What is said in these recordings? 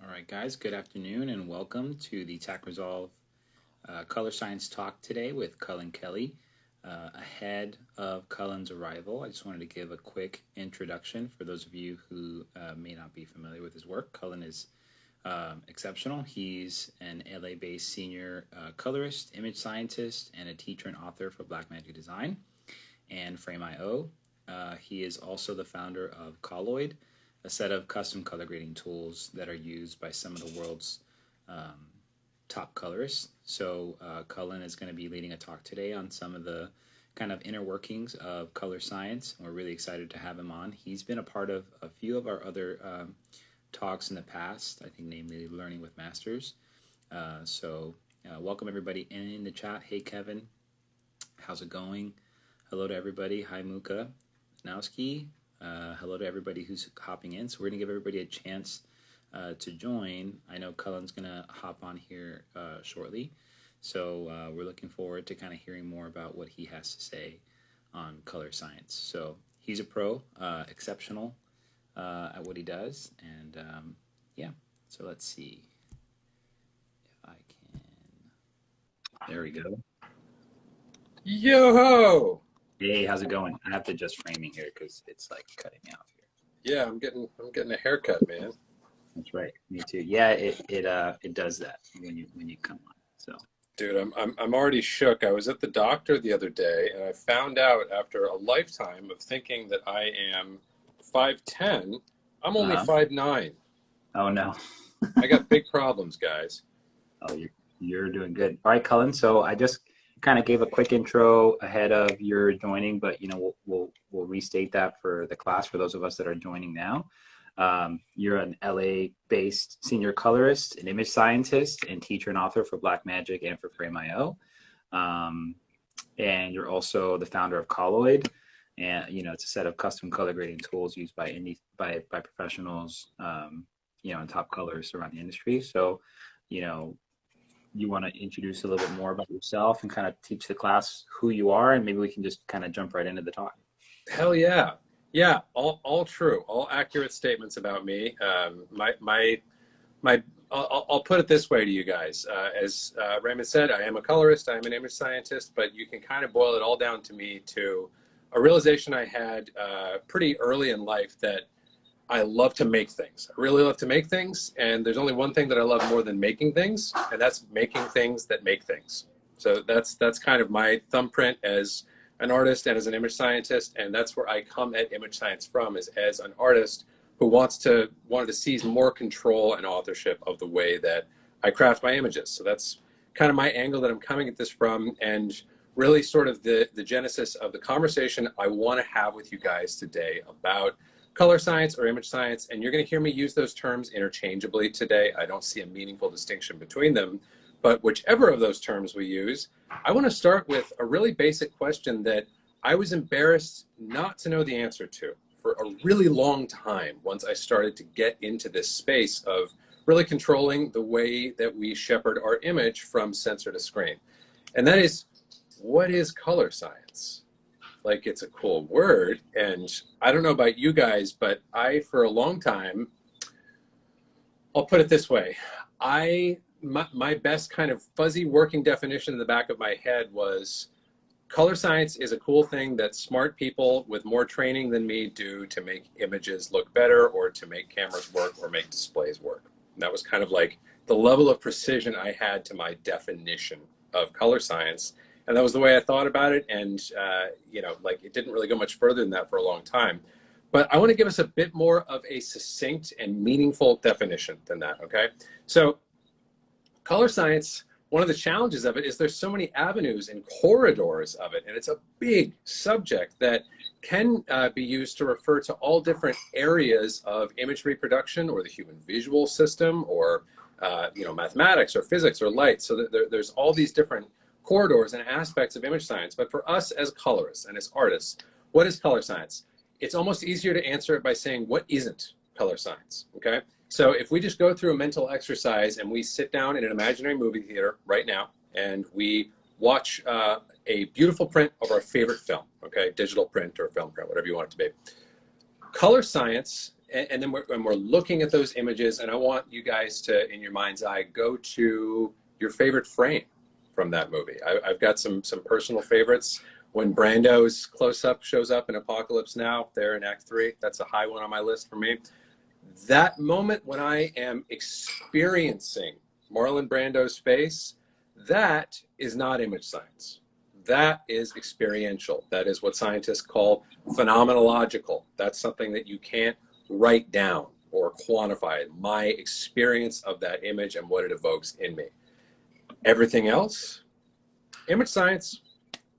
All right, guys, good afternoon and welcome to the TAC Resolve Color Science Talk today with Colin Kelly. Ahead of Colin's arrival, I just wanted to give a quick introduction for those of you who may not be familiar with his work. Colin is exceptional. He's an LA-based senior colorist, image scientist, and a teacher and author for Blackmagic Design and Frame.io. He is also the founder of Colloid, a set of custom color grading tools that are used by some of the world's top colorists. So Colin is going to be leading a talk today on some of the kind of inner workings of color science. And we're really excited to have him on. He's been a part of a few of our other talks in the past, I think namely Learning with Masters. Welcome everybody in the chat. Hey Kevin, how's it going? Hello to everybody. Hi Muka Nowski. Hello to everybody who's hopping in. So we're going to give everybody a chance to join. I know Cullen's going to hop on here shortly. So we're looking forward to kind of hearing more about what he has to say on color science. So he's a pro, exceptional at what he does. And yeah, so let's see if I can. There we go. Yo-ho! Hey, how's it going? I have to adjust framing here because it's like cutting me off here. Yeah, I'm getting a haircut, man. That's right. Me too. Yeah, it does that when you come on. So, dude, I'm already shook. I was at the doctor the other day, and I found out after a lifetime of thinking that I am 5'10", I'm only 5'9". Oh no. I got big problems, guys. Oh, you're doing good. All right, Colin. So I just kind of gave a quick intro ahead of your joining, but we'll restate that for the class for those of us that are joining now. You're an LA-based senior colorist, an image scientist, and teacher and author for Blackmagic and for Frame.io. And you're also the founder of Colloid, and it's a set of custom color grading tools used by professionals, and top colorists around the industry. So, you want to introduce a little bit more about yourself and kind of teach the class who you are, and maybe we can just kind of jump right into the talk. Hell yeah. Yeah, all true, all accurate statements about me. I'll put it this way to you guys. As Raymond said, I am a colorist, I am an image scientist, but you can kind of boil it all down to me to a realization I had pretty early in life that I love to make things. I really love to make things, and there's only one thing that I love more than making things, and that's making things that make things. So that's kind of my thumbprint as an artist and as an image scientist, and that's where I come at image science from, is as an artist who wanted to seize more control and authorship of the way that I craft my images. So that's kind of my angle that I'm coming at this from, and really sort of the genesis of the conversation I want to have with you guys today about color science or image science. And you're going to hear me use those terms interchangeably today. I don't see a meaningful distinction between them, but whichever of those terms we use, I want to start with a really basic question that I was embarrassed not to know the answer to for a really long time once I started to get into this space of really controlling the way that we shepherd our image from sensor to screen. And that is, what is color science? Like, it's a cool word, and I don't know about you guys, but for a long time, I'll put it this way, my best kind of fuzzy working definition in the back of my head was color science is a cool thing that smart people with more training than me do to make images look better, or to make cameras work, or make displays work. And that was kind of like the level of precision I had to my definition of color science. And that was the way I thought about it. And, it didn't really go much further than that for a long time. But I want to give us a bit more of a succinct and meaningful definition than that, okay? So color science, one of the challenges of it is there's so many avenues and corridors of it. And it's a big subject that can be used to refer to all different areas of image reproduction, or the human visual system, or, mathematics or physics or light. So there's all these different corridors and aspects of image science. But for us as colorists and as artists, what is color science? It's almost easier to answer it by saying, what isn't color science, okay? So if we just go through a mental exercise and we sit down in an imaginary movie theater right now and we watch a beautiful print of our favorite film, okay? Digital print or film print, whatever you want it to be. Color science and then when we're looking at those images, and I want you guys to, in your mind's eye, go to your favorite frame from that movie. I've got some personal favorites. When Brando's close-up shows up in Apocalypse Now, there in Act 3, that's a high one on my list for me. That moment when I am experiencing Marlon Brando's face, that is not image science. That is experiential. That is what scientists call phenomenological. That's something that you can't write down or quantify. My experience of that image and what it evokes in me. Everything else, image science,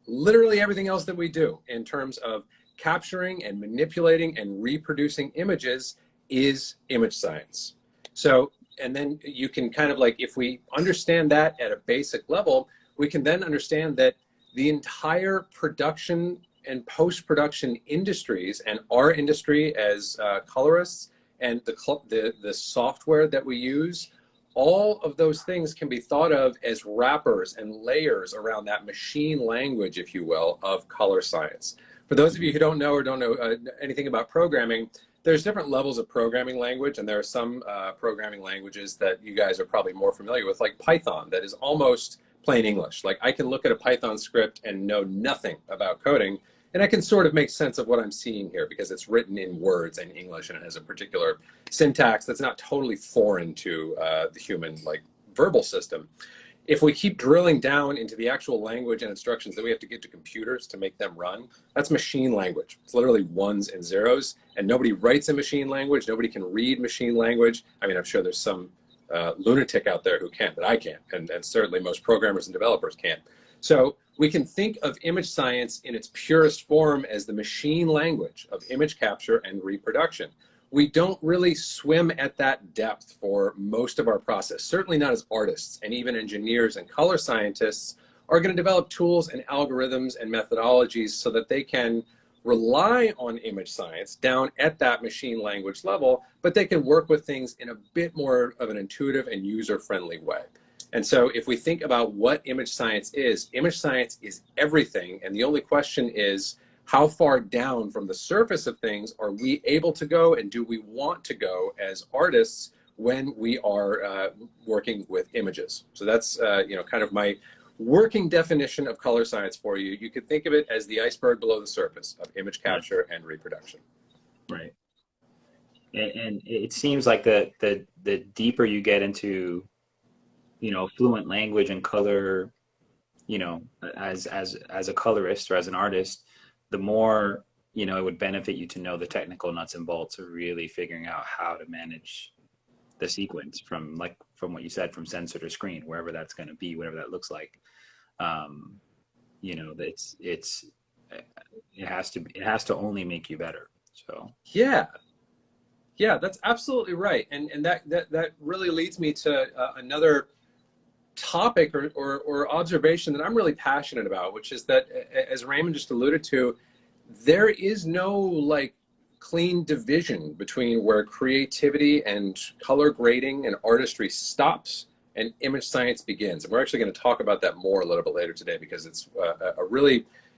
literally everything else that we do in terms of capturing and manipulating and reproducing images is image science. So, and then you can kind of like, if we understand that at a basic level, we can then understand that the entire production and post-production industries, and our industry as colorists, and the software that we use, all of those things can be thought of as wrappers and layers around that machine language, if you will, of color science. For those of you who don't know or don't know anything about programming, there's different levels of programming language, and there are some programming languages that you guys are probably more familiar with, like Python, that is almost plain English. Like I can look at a Python script and know nothing about coding, and I can sort of make sense of what I'm seeing here because it's written in words and English, and it has a particular syntax that's not totally foreign to the human like verbal system. If we keep drilling down into the actual language and instructions that we have to give to computers to make them run, that's machine language. It's literally ones and zeros, and nobody writes in machine language. Nobody can read machine language. I mean, I'm sure there's some lunatic out there who can, but I can't, and certainly most programmers and developers can't. So we can think of image science in its purest form as the machine language of image capture and reproduction. We don't really swim at that depth for most of our process, certainly not as artists, and even engineers and color scientists are going to develop tools and algorithms and methodologies so that they can rely on image science down at that machine language level, but they can work with things in a bit more of an intuitive and user-friendly way. And so if we think about what image science is everything, and the only question is, how far down from the surface of things are we able to go, and do we want to go as artists when we are working with images? So that's you know, kind of my working definition of color science for you. You could think of it as the iceberg below the surface of image capture and reproduction. Right. And it seems like the deeper you get into, you know, fluent language and color, you know, as a colorist or as an artist, the more, you know, it would benefit you to know the technical nuts and bolts of really figuring out how to manage the sequence from what you said, from sensor to screen, wherever that's going to be, whatever that looks like. You know, it has to only make you better. So yeah, that's absolutely right. And that really leads me to another topic or observation that I'm really passionate about, which is that, as Raymond just alluded to, there is no like clean division between where creativity and color grading and artistry stops and image science begins. And we're actually going to talk about that more a little bit later today, because it's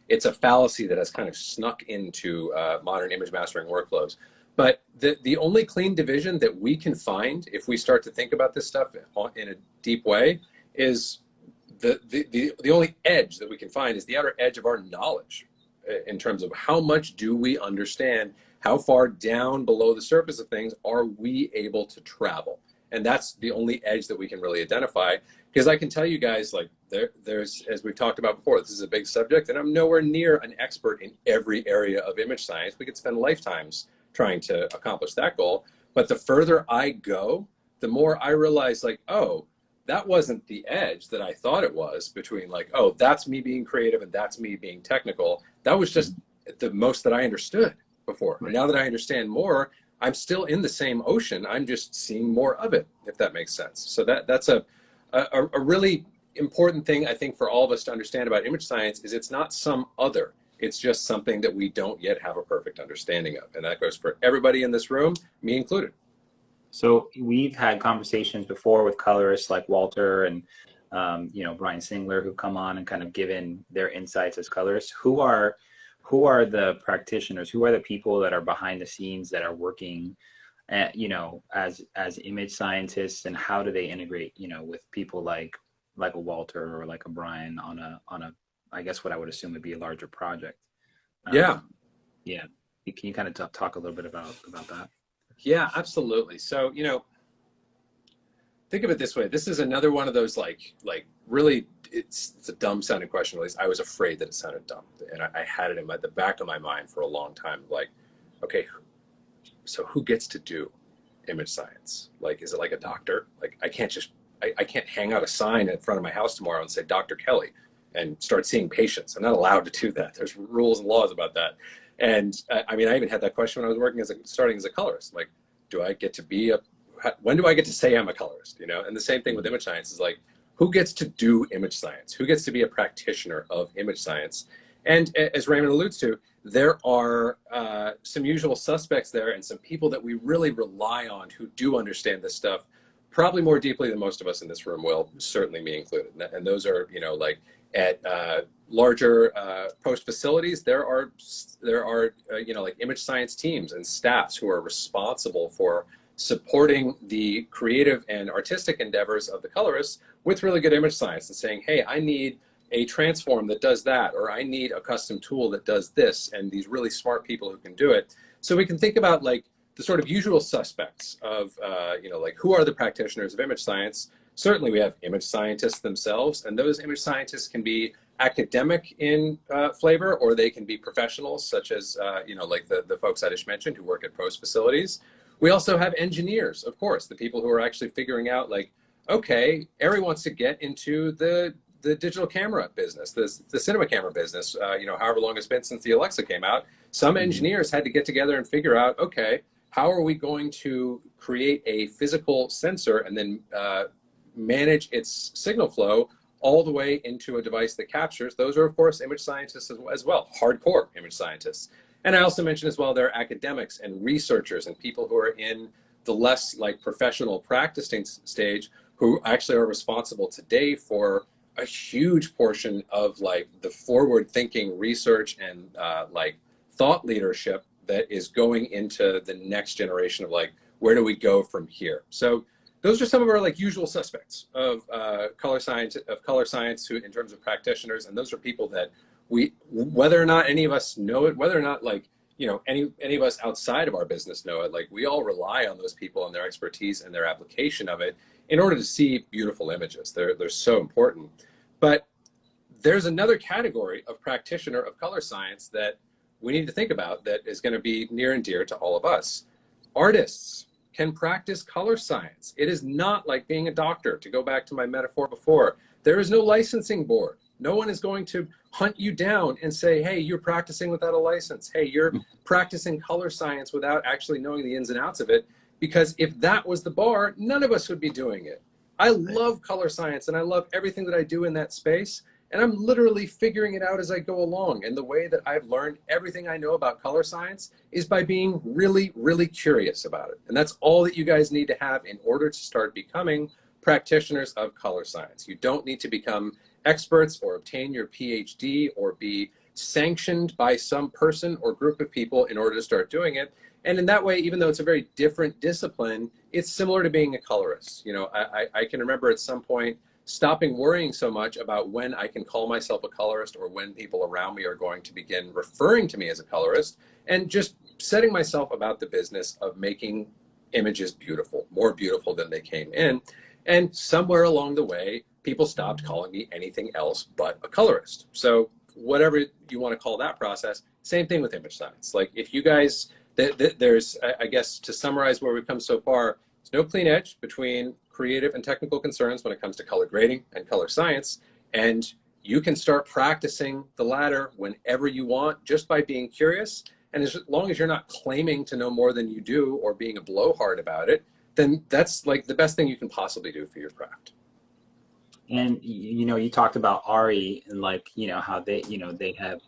it's a fallacy that has kind of snuck into modern image mastering workflows. But the only clean division that we can find, if we start to think about this stuff in a deep way, is the only edge that we can find is the outer edge of our knowledge, in terms of how much do we understand, how far down below the surface of things are we able to travel. And that's the only edge that we can really identify. Because I can tell you guys, like, there's, as we've talked about before, this is a big subject, and I'm nowhere near an expert in every area of image science. We could spend lifetimes trying to accomplish that goal. But the further I go, the more I realize, like, oh, that wasn't the edge that I thought it was, between like, oh, that's me being creative and that's me being technical. That was just the most that I understood before. Right. Now that I understand more, I'm still in the same ocean. I'm just seeing more of it, if that makes sense. So that's a really important thing, I think, for all of us to understand about image science, is it's not some other. It's just something that we don't yet have a perfect understanding of. And that goes for everybody in this room, me included. So we've had conversations before with colorists like Walter and you know, Brian Singler, who come on and kind of given their insights as colorists. Who are the practitioners? Who are the people that are behind the scenes that are working you know, as image scientists, and how do they integrate, you know, with people like a Walter or like a Brian on a I guess what I would assume would be a larger project. Yeah. Yeah, can you kind of talk a little bit about that? Yeah, absolutely. So, you know, think of it this way. This is another one of those like really it's a dumb sounding question. At least I was afraid that it sounded dumb, and I had it in the back of my mind for a long time. Like, okay, so who gets to do image science? Like, is it like a doctor? Like, I can't hang out a sign in front of my house tomorrow and say Dr. Kelly and start seeing patients. I'm not allowed to do that. There's rules and laws about that. And I mean, I even had that question when I was working starting as a colorist. Like, do I get to be when do I get to say I'm a colorist? You know, and the same thing with image science is like, who gets to do image science? Who gets to be a practitioner of image science? And as Raymond alludes to, there are some usual suspects there and some people that we really rely on who do understand this stuff probably more deeply than most of us in this room will, certainly me included. And those are, you know, like at larger post facilities, there are you know, like image science teams and staffs who are responsible for supporting the creative and artistic endeavors of the colorists with really good image science and saying, hey, I need a transform that does that, or I need a custom tool that does this, and these really smart people who can do it. So we can think about like the sort of usual suspects of, you know, like who are the practitioners of image science? Certainly we have image scientists themselves, and those image scientists can be academic in flavor, or they can be professionals such as, you know, like the folks I just mentioned who work at post facilities. We also have engineers, of course, the people who are actually figuring out like, okay, Ari wants to get into the digital camera business, the cinema camera business, you know, however long it's been since the Alexa came out. Some engineers had to get together and figure out, okay, how are we going to create a physical sensor and then manage its signal flow all the way into a device that captures? Those are, of course, image scientists as well, hardcore image scientists. And I also mentioned as well, there are academics and researchers and people who are in the less like professional practicing stage who actually are responsible today for a huge portion of like the forward thinking research and like thought leadership that is going into the next generation of like, where do we go from here? So those are some of our like usual suspects of color science who in terms of practitioners. And those are people that we, whether or not any of us know it, whether or not like, you know, any of us outside of our business know it, like we all rely on those people and their expertise and their application of it in order to see beautiful images. They're so important. But there's another category of practitioner of color science that we need to think about that is going to be near and dear to all of us. Artists can practice color science. It is not like being a doctor, to go back to my metaphor before. There is no licensing board. No one is going to hunt you down and say, hey, you're practicing without a license. Hey, you're practicing color science without actually knowing the ins and outs of it. Because if that was the bar, none of us would be doing it. I love color science and I love everything that I do in that space. And I'm literally figuring it out as I go along. And the way that I've learned everything I know about color science is by being really, really curious about it. And that's all that you guys need to have in order to start becoming practitioners of color science. You don't need to become experts or obtain your PhD or be sanctioned by some person or group of people in order to start doing it. And in that way, even though it's a very different discipline, it's similar to being a colorist. You know, I can remember at some point stopping worrying so much about when I can call myself a colorist or when people around me are going to begin referring to me as a colorist, and just setting myself about the business of making images beautiful, more beautiful than they came in. And somewhere along the way, people stopped calling me anything else but a colorist. So whatever you want to call that process, same thing with image science. Like if you guys, there's, I guess, to summarize where we've come so far, there's no clean edge between creative and technical concerns when it comes to color grading and color science. And you can start practicing the latter whenever you want, just by being curious. And as long as you're not claiming to know more than you do or being a blowhard about it, then that's like the best thing you can possibly do for your craft. And you know, you talked about Ari and like, you know, how they, you know, they have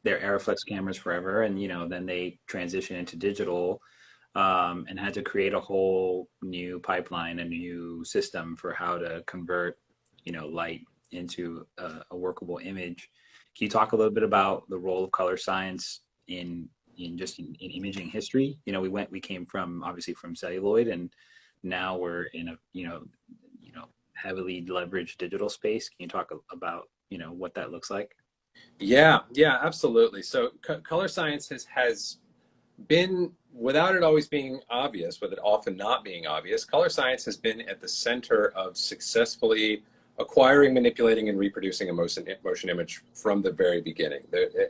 their Aeroflex cameras forever, and you know, then they transition into digital, and had to create a whole new pipeline, a new system for how to convert, you know, light into a workable image. Can you talk a little bit about the role of color science in in imaging history. You know, we came from obviously from celluloid, and now we're in a heavily leveraged digital space. Can you talk about what that looks like? Yeah, yeah, absolutely. So color science has been, without it always being obvious, with it often not being obvious, color science has been at the center of successfully acquiring, manipulating, and reproducing a motion image from the very beginning.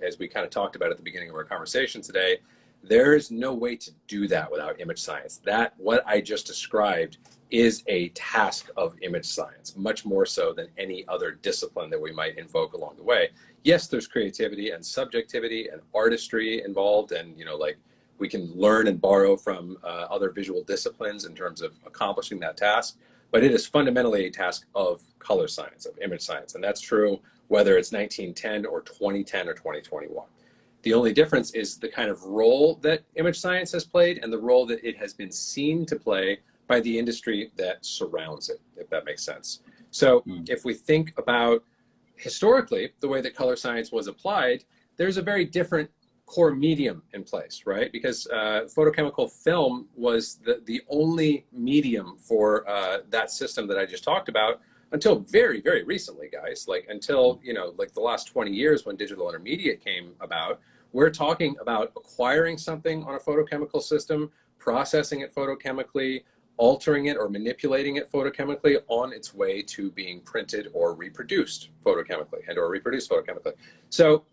As we kind of talked about at the beginning of our conversation today, there's no way to do that without image science. That, what I just described, is a task of image science, much more so than any other discipline that we might invoke along the way. Yes, there's creativity and subjectivity and artistry involved, and like we can learn and borrow from other visual disciplines in terms of accomplishing that task, but it is fundamentally a task of color science, of image science, and that's true whether it's 1910 or 2010 or 2021. The only difference is the kind of role that image science has played and the role that it has been seen to play by the industry that surrounds it, if that makes sense. So if we think about historically the way that color science was applied, there's a very different core medium in place, right? Because photochemical film was the only medium for that system that I just talked about until very, very recently, guys. Like until, like the last 20 years when digital intermediate came about, we're talking about acquiring something on a photochemical system, processing it photochemically, altering it or manipulating it photochemically on its way to being printed or reproduced photochemically So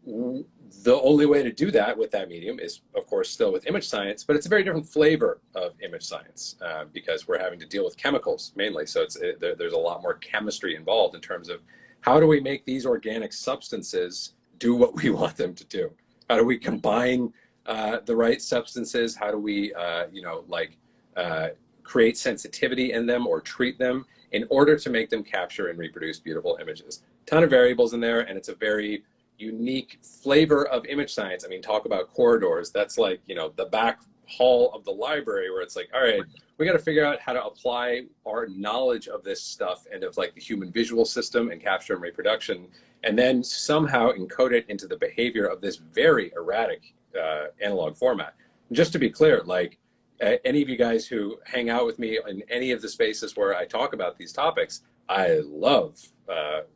the only way to do that with that medium is, of course, still with image science, but it's a very different flavor of image science because we're having to deal with chemicals mainly. So there's a lot more chemistry involved in terms of how do we make these organic substances do what we want them to do? How do we combine the right substances? How do we, create sensitivity in them or treat them in order to make them capture and reproduce beautiful images? Ton of variables in there, and it's a very unique flavor of image science. I mean, talk about corridors. That's like, the back hall of the library where it's like, all right, we got to figure out how to apply our knowledge of this stuff and of like the human visual system and capture and reproduction, and then somehow encode it into the behavior of this very erratic analog format. And just to be clear, like any of you guys who hang out with me in any of the spaces where I talk about these topics, I love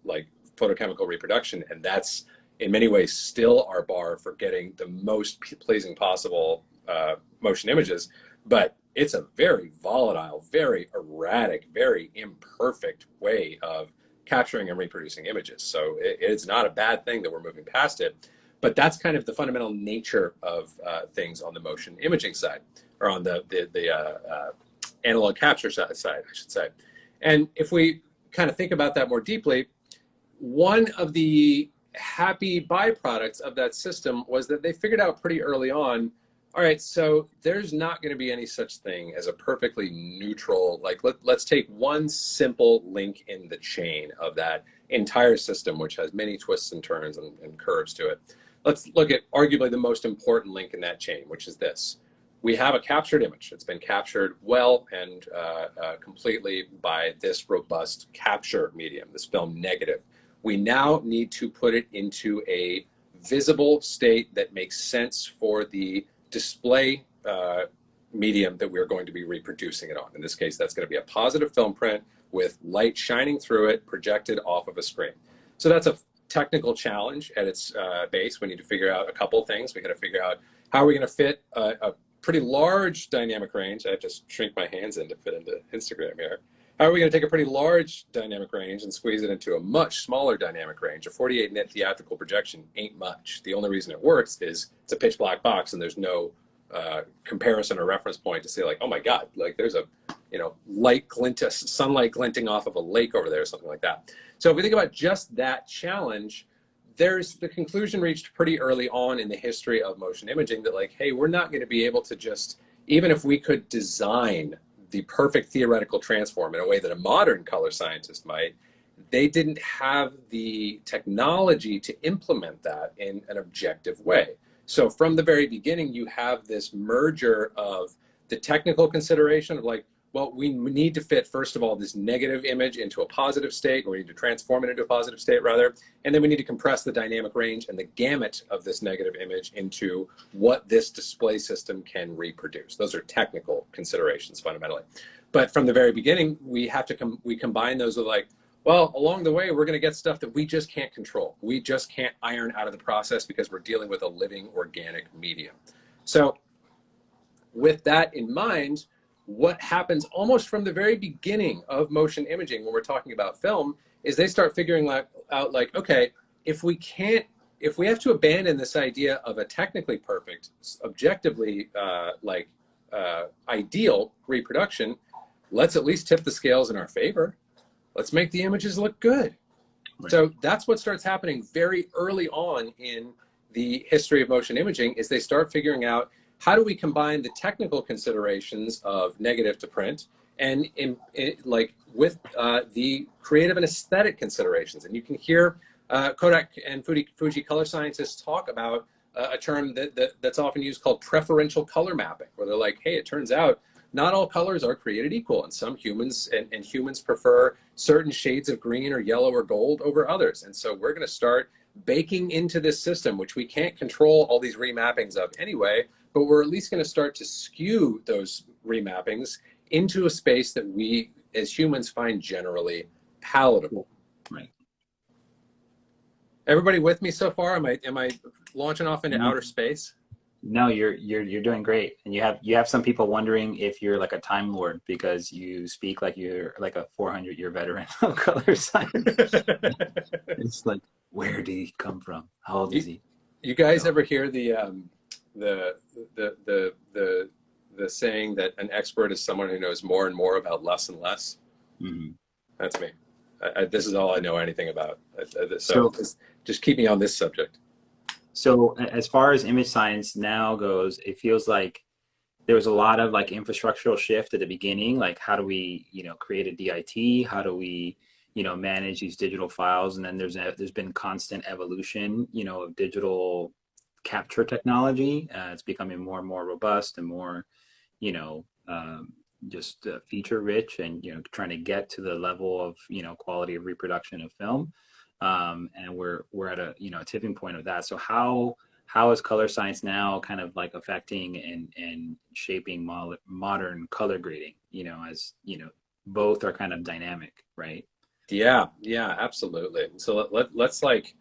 like photochemical reproduction, and that's in many ways still our bar for getting the most pleasing possible motion images. But it's a very volatile, very erratic, very imperfect way of capturing and reproducing images. So it's not a bad thing that we're moving past it, but that's kind of the fundamental nature of things on the motion imaging side, or on the analog capture side, I should say. And if we kind of think about that more deeply, one of the happy byproducts of that system was that they figured out pretty early on, all right, so there's not going to be any such thing as a perfectly neutral, like let's take one simple link in the chain of that entire system, which has many twists and turns and curves to it. Let's look at arguably the most important link in that chain, which is this. We have a captured image. It's been captured well and completely by this robust capture medium, this film negative. We now need to put it into a visible state that makes sense for the display medium that we're going to be reproducing it on. In this case, that's going to be a positive film print with light shining through it, projected off of a screen. So that's a technical challenge at its base. We need to figure out a couple things. We got to figure out how are we going to fit a pretty large dynamic range. I have to shrink my hands in to fit into Instagram here. How are we going to take a pretty large dynamic range and squeeze it into a much smaller dynamic range? A 48 nit theatrical projection ain't much. The only reason it works is it's a pitch black box and there's no comparison or reference point to say like, oh my God, like there's a sunlight glinting off of a lake over there or something like that. So if we think about just that challenge, there's the conclusion reached pretty early on in the history of motion imaging that like, hey, we're not going to be able to just, even if we could design the perfect theoretical transform in a way that a modern color scientist might, they didn't have the technology to implement that in an objective way. So from the very beginning, you have this merger of the technical consideration of like, Well, we need to fit, first of all, this negative image into a positive state, or we need to transform it into a positive state, rather. And then we need to compress the dynamic range and the gamut of this negative image into what this display system can reproduce. Those are technical considerations, fundamentally. But from the very beginning, we have to we combine those with like, well, along the way, we're going to get stuff that we just can't control. We just can't iron out of the process because we're dealing with a living organic medium. So with that in mind, what happens almost from the very beginning of motion imaging when we're talking about film is they start figuring out like, okay, if we have to abandon this idea of a technically perfect, objectively ideal reproduction, let's at least tip the scales in our favor. Let's make the images look good. Right. So that's what starts happening very early on in the history of motion imaging, is they start figuring out, how do we combine the technical considerations of negative to print and with the creative and aesthetic considerations? And you can hear Kodak and Fuji color scientists talk about a term that's often used called preferential color mapping, where they're like, hey, it turns out not all colors are created equal, and some humans and humans prefer certain shades of green or yellow or gold over others. And so we're going to start baking into this system, which we can't control all these remappings of anyway, but we're at least going to start to skew those remappings into a space that we as humans find generally palatable. Right. Everybody with me so far? Am I launching off into outer space? No, you're doing great, and you have some people wondering if you're like a time lord because you speak like you're like a 400-year veteran of color science. It's like, where did he come from? How old is he? You guys ever hear the saying that an expert is someone who knows more and more about less and less? Mm-hmm. That's me. This is all I know anything about. So just keep me on this subject. So as far as image science now goes, it feels like there was a lot of like infrastructural shift at the beginning. Like, how do we, create a DIT? How do we, manage these digital files? And then there's been constant evolution, of digital capture technology. It's becoming more and more robust and more, just feature rich, and trying to get to the level of quality of reproduction of film. And we're at a a tipping point of that. So how is color science now kind of like affecting and shaping modern color grading? As both are kind of dynamic, right? Yeah, absolutely. So let's like,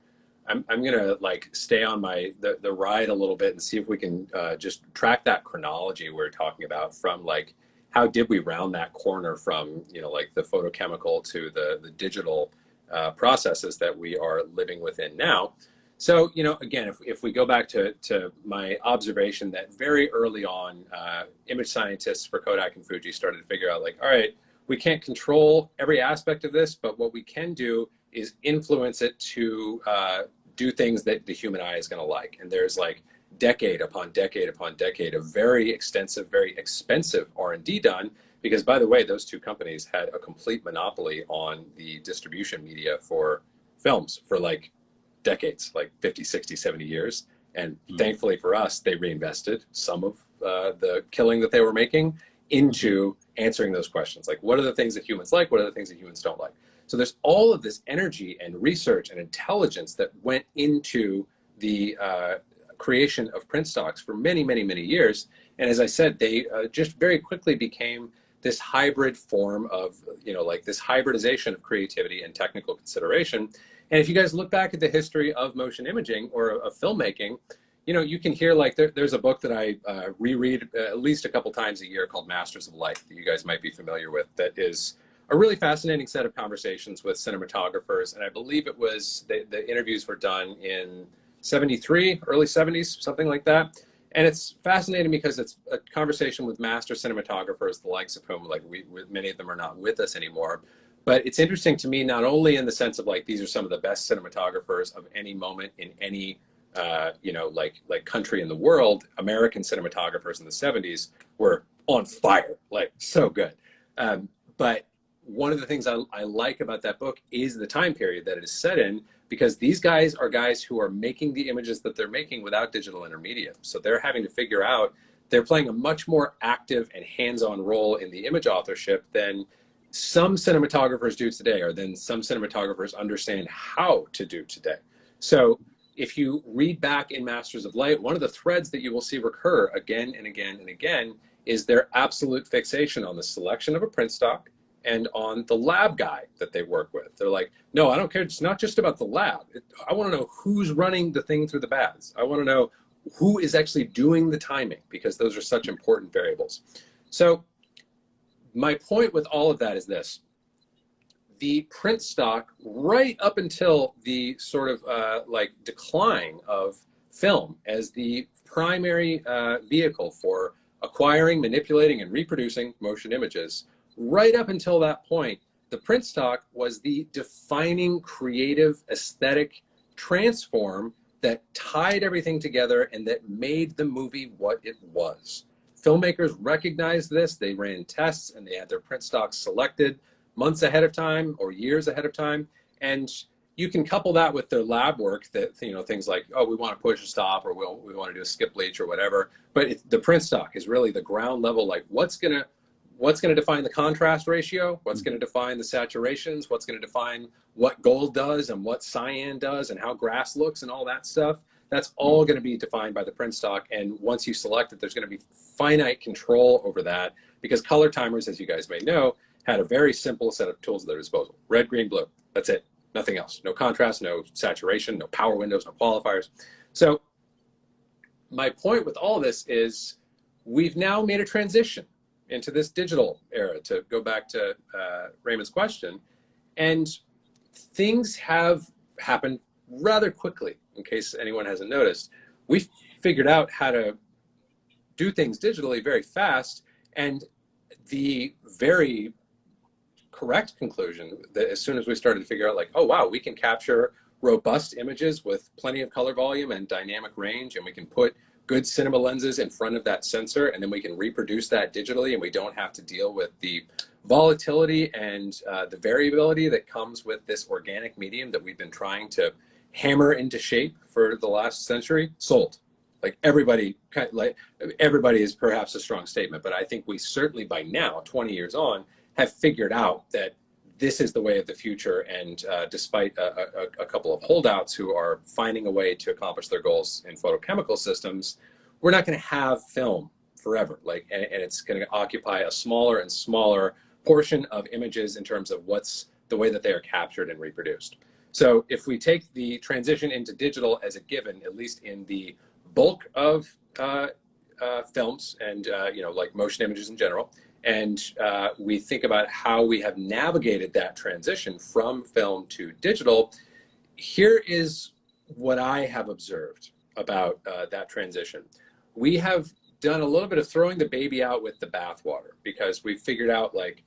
I'm gonna like stay on the ride a little bit and see if we can just track that chronology we're talking about, from like, how did we round that corner from like the photochemical to the digital processes that we are living within now. So, again, if we go back to my observation that very early on, image scientists for Kodak and Fuji started to figure out like, all right, we can't control every aspect of this, but what we can do is influence it to do things that the human eye is going to like. And there's like decade upon decade upon decade of very extensive, very expensive R&D done, because, by the way, those two companies had a complete monopoly on the distribution media for films for like decades, like 50, 60, 70 years. And thankfully for us, they reinvested some of the killing that they were making into answering those questions. Like, what are the things that humans like? What are the things that humans don't like? So there's all of this energy and research and intelligence that went into the creation of print stocks for many, many, many years. And as I said, they just very quickly became this hybrid form of, like this hybridization of creativity and technical consideration. And if you guys look back at the history of motion imaging or of filmmaking, you can hear like there's a book that I reread at least a couple times a year called Masters of Light that you guys might be familiar with. That is a really fascinating set of conversations with cinematographers. And I believe it was, the interviews were done in 73, early 70s, something like that. And it's fascinating because it's a conversation with master cinematographers, the likes of whom, like many of them are not with us anymore. But it's interesting to me, not only in the sense of like, these are some of the best cinematographers of any moment in any, like country in the world. American cinematographers in the 70s were on fire, like so good. But one of the things I like about that book is the time period that it is set in, because these guys are guys who are making the images that they're making without digital intermediate. So they're having to figure out they're playing a much more active and hands-on role in the image authorship than some cinematographers do today, or than some cinematographers understand how to do today. So if you read back in Masters of Light, one of the threads that you will see recur again and again and again is their absolute fixation on the selection of a print stock and on the lab guy that they work with. They're like, no, I don't care. It's not just about the lab. I want to know who's running the thing through the baths. I want to know who is actually doing the timing, because those are such important variables. So my point with all of that is this. The print stock, right up until the sort of like decline of film as the primary vehicle for acquiring, manipulating, and reproducing motion images, right up until that point, the print stock was the defining creative aesthetic transform that tied everything together and that made the movie what it was. Filmmakers recognized this. They ran tests and they had their print stocks selected months ahead of time or years ahead of time. And you can couple that with their lab work, that, you know, things like, oh, we want to push a stop, or we want to do a skip bleach or whatever. But the print stock is really the ground level, like what's going to define the contrast ratio, what's going to define the saturations, what's going to define what gold does and what cyan does and how grass looks and all that stuff. That's all going to be defined by the print stock. And once you select it, there's going to be finite control over that, because color timers, as you guys may know, had a very simple set of tools at their disposal. Red, green, blue. That's it. Nothing else. No contrast, no saturation, no power windows, no qualifiers. So my point with all this is we've now made a transition into this digital era, to go back to Raymond's question. And things have happened rather quickly, in case anyone hasn't noticed. We've figured out how to do things digitally very fast, and the very correct conclusion that as soon as we started to figure out, like, oh wow, we can capture robust images with plenty of color volume and dynamic range, and we can put good cinema lenses in front of that sensor, and then we can reproduce that digitally, and we don't have to deal with the volatility and the variability that comes with this organic medium that we've been trying to hammer into shape for the last century. Sold. Like everybody is perhaps a strong statement, but I think we certainly by now, 20 years on, have figured out that this is the way of the future. And despite a couple of holdouts who are finding a way to accomplish their goals in photochemical systems, we're not going to have film forever. Like, and it's going to occupy a smaller and smaller portion of images in terms of what's the way that they are captured and reproduced. So if we take the transition into digital as a given, at least in the bulk of films and you know, like motion images in general, and we think about how we have navigated that transition from film to digital, here is what I have observed about that transition. We have done a little bit of throwing the baby out with the bathwater, because we figured out, like,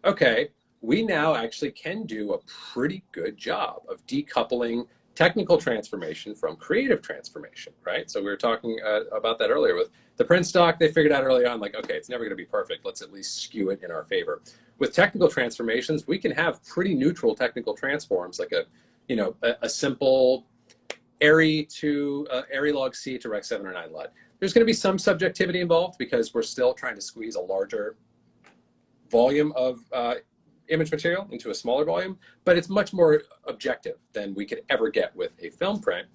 okay, we now actually can do a pretty good job of decoupling technical transformation from creative transformation, right? So we were talking about that earlier with the print stock. They figured out early on, like, okay, it's never going to be perfect. Let's at least skew it in our favor. With technical transformations, we can have pretty neutral technical transforms, like a simple ARRI to ARRI log C to Rec 7 or 9 LUT. There's going to be some subjectivity involved because we're still trying to squeeze a larger volume of image material into a smaller volume, but it's much more objective than we could ever get with a film print.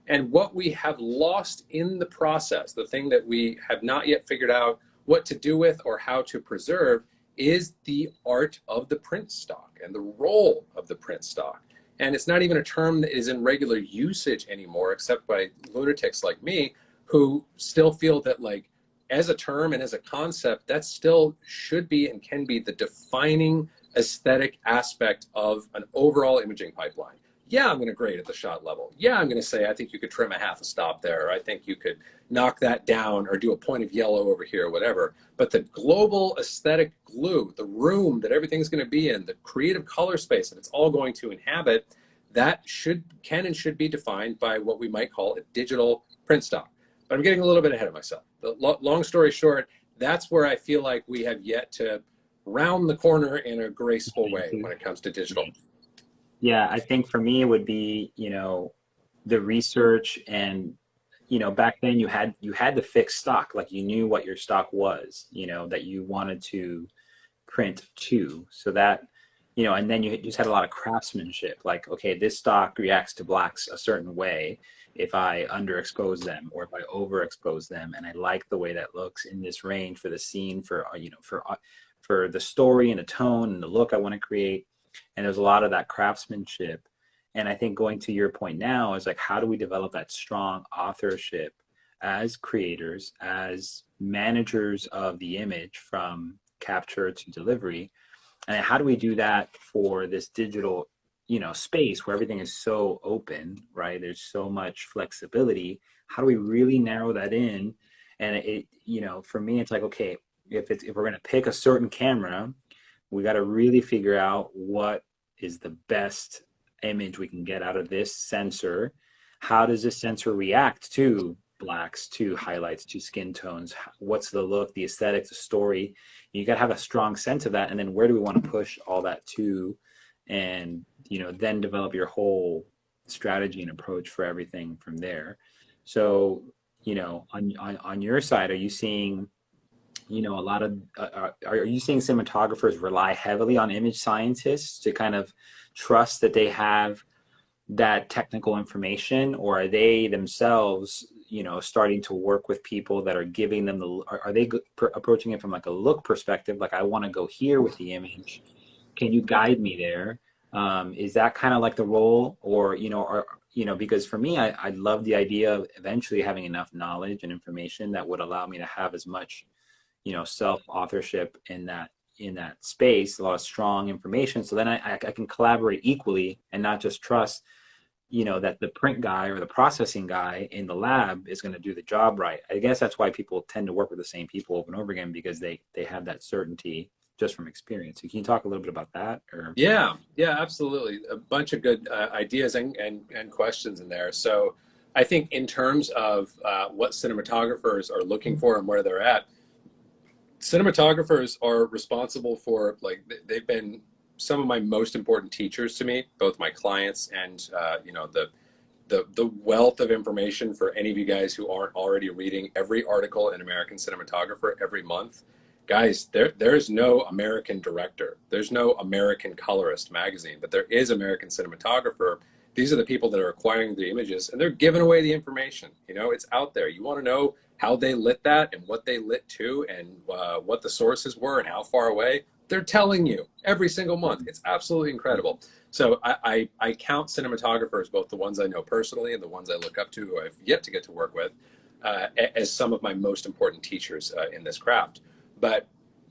And what we have lost in the process, the thing that we have not yet figured out what to do with or how to preserve, is the art of the print stock and the role of the print stock. And it's not even a term that is in regular usage anymore, except by lunatics like me, who still feel that, like, as a term and as a concept, that still should be and can be the defining aesthetic aspect of an overall imaging pipeline. Yeah, I'm going to grade at the shot level. Yeah, I'm going to say, I think you could trim a half a stop there, or I think you could knock that down or do a point of yellow over here, or whatever. But the global aesthetic glue, the room that everything's going to be in, the creative color space that it's all going to inhabit, that can and should be defined by what we might call a digital print stock. But I'm getting a little bit ahead of myself. Long story short, that's where I feel like we have yet to round the corner in a graceful way when it comes to digital. Yeah, I think for me it would be, the research and back then you had the fixed stock, like you knew what your stock was, that you wanted to print to, so that, and then you just had a lot of craftsmanship, like, okay, this stock reacts to blacks a certain way if I underexpose them or if I overexpose them, and I like the way that looks in this range for the scene, for the story and the tone and the look I want to create. And there's a lot of that craftsmanship. And I think going to your point now is like, how do we develop that strong authorship as creators, as managers of the image from capture to delivery? And how do we do that for this digital, space where everything is so open, right? There's so much flexibility. How do we really narrow that in? And for me, it's like, okay, if we're going to pick a certain camera, we got to really figure out what is the best image we can get out of this sensor. How does this sensor react to blacks, to highlights, to skin tones? What's the look, the aesthetic, the story? You got to have a strong sense of that. And then where do we want to push all that to? And, then develop your whole strategy and approach for everything from there. So, on your side, are you seeing, a lot of, are you seeing cinematographers rely heavily on image scientists to kind of trust that they have that technical information, or are they themselves, starting to work with people that are giving them are they approaching it from like a look perspective, like, I want to go here with the image, can you guide me there? Is that kind of like the role, or, because for me, I love the idea of eventually having enough knowledge and information that would allow me to have as much, self authorship in that space, a lot of strong information. So then I can collaborate equally and not just trust, that the print guy or the processing guy in the lab is going to do the job right. I guess that's why people tend to work with the same people over and over again, because they have that certainty just from experience. So can you talk a little bit about that? Or Yeah, absolutely. A bunch of good ideas and questions in there. So I think in terms of what cinematographers are looking for and where they're at, cinematographers are responsible for, like, they've been some of my most important teachers to me, both my clients and the wealth of information for any of you guys who aren't already reading every article in American Cinematographer every month. Guys, there's no American director, there's no American colorist magazine, but there is American Cinematographer. These are the people that are acquiring the images, and they're giving away the information. It's out there. You want to know how they lit that and what they lit to, and what the sources were and how far away. They're telling you every single month. It's absolutely incredible. So I count cinematographers, both the ones I know personally and the ones I look up to who I've yet to get to work with, as some of my most important teachers in this craft. But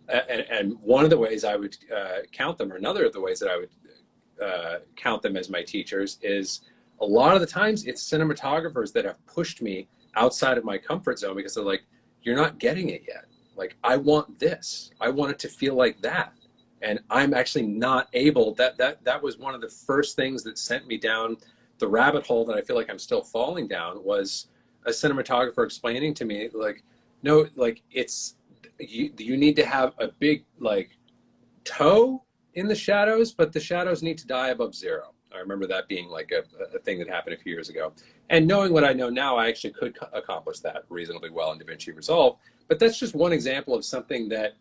and one of the ways I would count them, or another of the ways that I would count them as my teachers, is a lot of the times it's cinematographers that have pushed me outside of my comfort zone, because they're like, you're not getting it yet. Like, I want this. I want it to feel like that. And I'm actually not able. That was one of the first things that sent me down the rabbit hole that I feel like I'm still falling down, was a cinematographer explaining to me, like, no, like, you need to have a big, like, toe in the shadows, but the shadows need to die above zero. I remember that being like a thing that happened a few years ago. And knowing what I know now, I actually could accomplish that reasonably well in DaVinci Resolve. But that's just one example of something that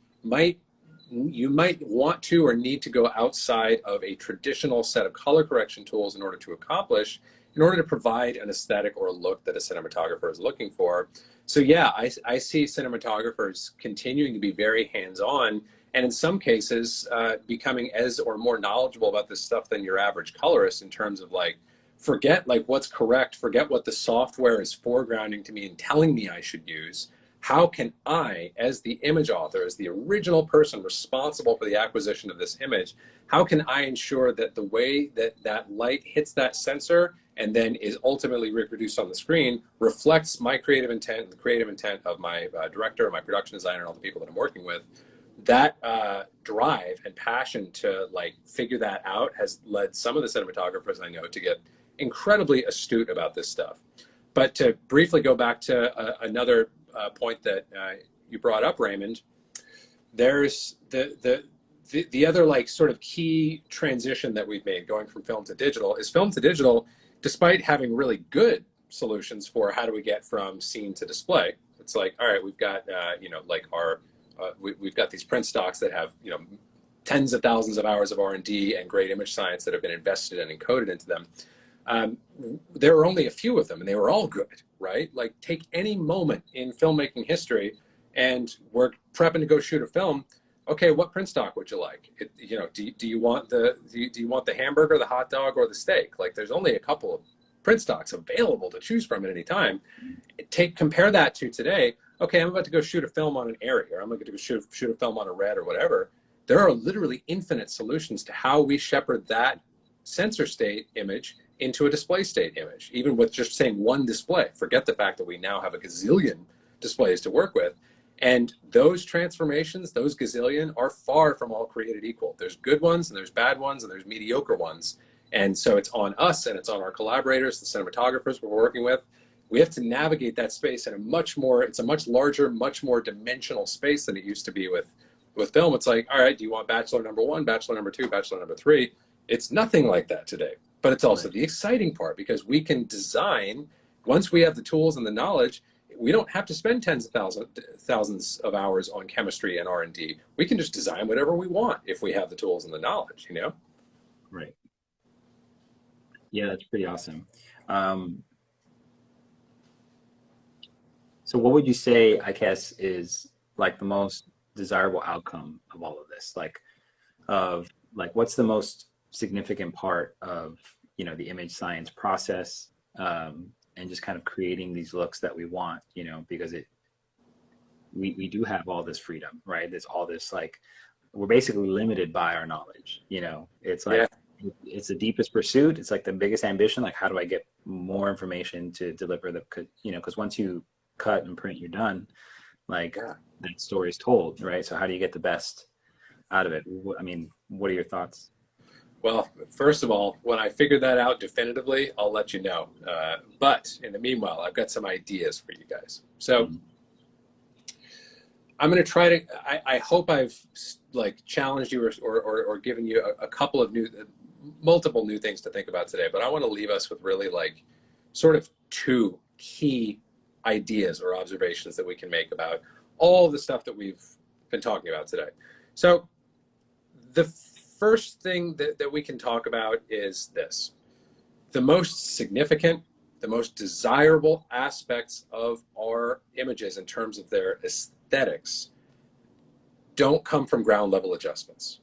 you might want to or need to go outside of a traditional set of color correction tools in order to accomplish, in order to provide an aesthetic or a look that a cinematographer is looking for. So yeah, I see cinematographers continuing to be very hands-on, and in some cases becoming as or more knowledgeable about this stuff than your average colorist, in terms of, like, forget like what's correct, forget what the software is foregrounding to me and telling me I should use. How can I, as the image author, as the original person responsible for the acquisition of this image, how can I ensure that the way that that light hits that sensor and then is ultimately reproduced on the screen reflects my creative intent and the creative intent of my director, my production designer, and all the people that I'm working with? That drive and passion to, like, figure that out has led some of the cinematographers I know to get incredibly astute about this stuff. But to briefly go back to another point that you brought up, Raymond, there's the other, like, sort of key transition that we've made going from film to digital is film to digital, despite having really good solutions for how do we get from scene to display. It's like, all right, we've got, you know, like we've got these print stocks that have, you know, tens of thousands of hours of R&D and great image science that have been invested and encoded into them. There were only a few of them, and they were all good, right? Like, take any moment in filmmaking history, and we're prepping to go shoot a film. Okay, what print stock would you like? You know, do you want the hamburger, the hot dog, or the steak? Like, there's only a couple of print stocks available to choose from at any time. Compare that to today. Okay, I'm about to go shoot a film on an Arri, or I'm going to go shoot a film on a Red, or whatever. There are literally infinite solutions to how we shepherd that sensor state image into a display state image, even with just saying one display. Forget the fact that we now have a gazillion displays to work with. And those transformations, those gazillion, are far from all created equal. There's good ones, and there's bad ones, and there's mediocre ones. And so it's on us, and it's on our collaborators, the cinematographers we're working with. We have to navigate that space in it's a much larger, much more dimensional space than it used to be with film. It's like, all right, do you want bachelor number 1, bachelor number 2, bachelor number 3? It's nothing like that today. But it's also the exciting part, because we can design, once we have the tools and the knowledge, we don't have to spend tens of thousands of hours on chemistry and R&D. We can just design whatever we want if we have the tools and the knowledge, you know? Right. Yeah, that's pretty awesome. So what would you say, I guess, is like the most desirable outcome of all of this? Like, what's the most significant part of, you know, the image science process, and just kind of creating these looks that we want, you know, because we do have all this freedom, right? There's all this, like, we're basically limited by our knowledge, you know. It's like, it's the deepest pursuit. It's like the biggest ambition. Like, how do I get more information to deliver you know, because once you cut and print, you're done. Like, that story's told, right? So how do you get the best out of it? I mean, what are your thoughts? Well, first of all, when I figure that out definitively, I'll let you know. But in the meanwhile, I've got some ideas for you guys. So I'm going to try to, I hope I've like challenged you or given you a couple of multiple new things to think about today, but I want to leave us with really like sort of 2 key ideas or observations that we can make about all the stuff that we've been talking about today. So the first thing that we can talk about is this. The most significant, the most desirable aspects of our images in terms of their aesthetics don't come from ground level adjustments.